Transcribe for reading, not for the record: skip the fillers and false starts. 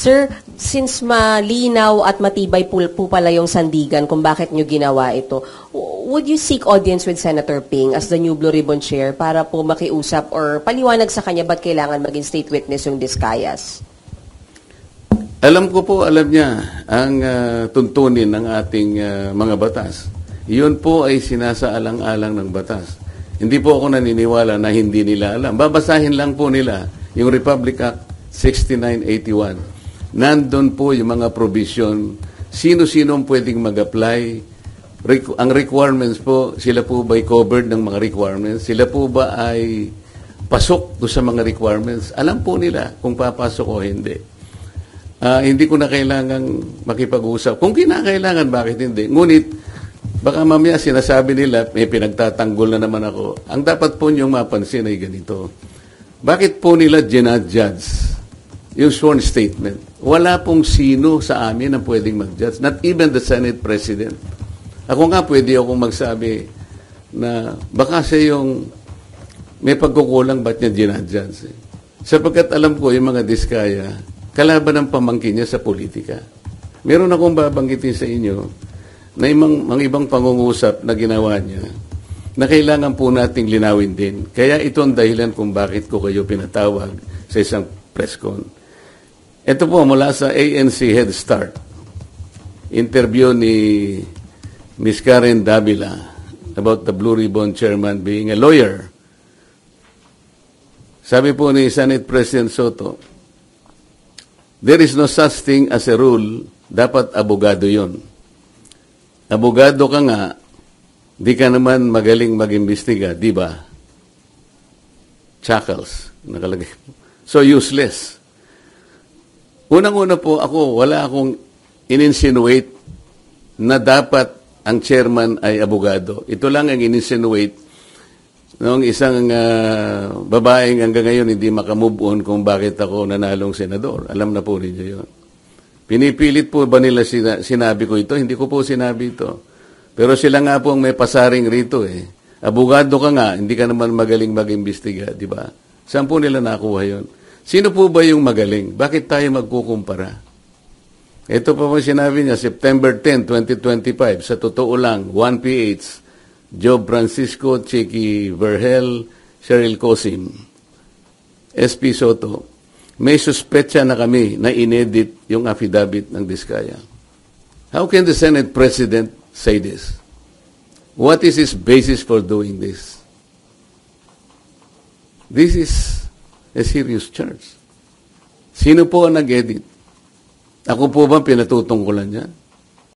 Sir, since malinaw at matibay po pala yung sandigan kung bakit nyo ginawa ito, would you seek audience with Senator Ping as the new Blue Ribbon Chair para po makiusap or paliwanag sa kanya ba't kailangan maging state witness yung Discayas? Alam ko po, alam niya ang tuntunin ng ating mga batas. Iyon po ay sinasaalang-alang ng batas. Hindi po ako naniniwala na hindi nila alam. Babasahin lang po nila yung Republic Act 6981. Nandun po yung mga provision, sino-sino ang pwedeng mag-apply, ang requirements po, sila po ba ay covered ng mga requirements, sila po ba ay pasok do sa mga requirements, alam po nila kung papasok o hindi. Hindi ko na kailangang makipag-usap. Kung kinakailangan, bakit hindi? Ngunit, baka mamaya sinasabi nila, may pinagtatanggol na naman ako. Ang dapat po niyong mapansin ay ganito. Bakit po nila ginadjudge yung sworn statement? Wala pong sino sa amin ang pwedeng mag-judge. Not even the Senate President. Ako nga pwede akong magsabi na baka siya yung may pagkukulang ba't niya ginadjudge. Sapagkat alam ko yung mga Diskaya, kalaban ng pamangkin niya sa politika. Meron akong babanggitin sa inyo na mga ibang pangungusap na ginawa niya na kailangan po nating linawin din. Kaya ito ang dahilan kung bakit ko kayo pinatawag sa isang press con. Ito po mula sa ANC Head Start. Interview ni Ms. Karen Davila about the Blue Ribbon Chairman being a lawyer. Sabi po ni Senate President Soto, there is no such thing as a rule, dapat abogado yon. Abogado ka nga, di ka naman magaling mag-imbestiga, di ba? Chuckles, nakalagay. So useless. Unang-una po ako, wala akong in-insinuate na dapat ang chairman ay abogado. Ito lang ang in-insinuate noong isang babaeng hanggang ngayon hindi makamove on kung bakit ako nanalong senador. Alam na po ninyo yun. Pinipilit po ba nila sinabi ko ito? Hindi ko po sinabi ito. Pero sila nga po ang may pasaring rito eh. Abogado ka nga, hindi ka naman magaling mag-imbestiga, di ba? Saan po nila nakuha yun? Sino po ba yung magaling? Bakit tayo magkukumpara? Ito pa po sinabi niya, September 10, 2025, sa totoo lang, 1PH, Joe Francisco, Checky Vergel, Cheryl Cosim, SP Soto, may suspetsa na kami na inedit yung affidavit ng Diskaya. How can the Senate President say this? What is his basis for doing this? This is a serious charge. Sino po ang nag-edit? Ako po ba pinatutungkulan niya?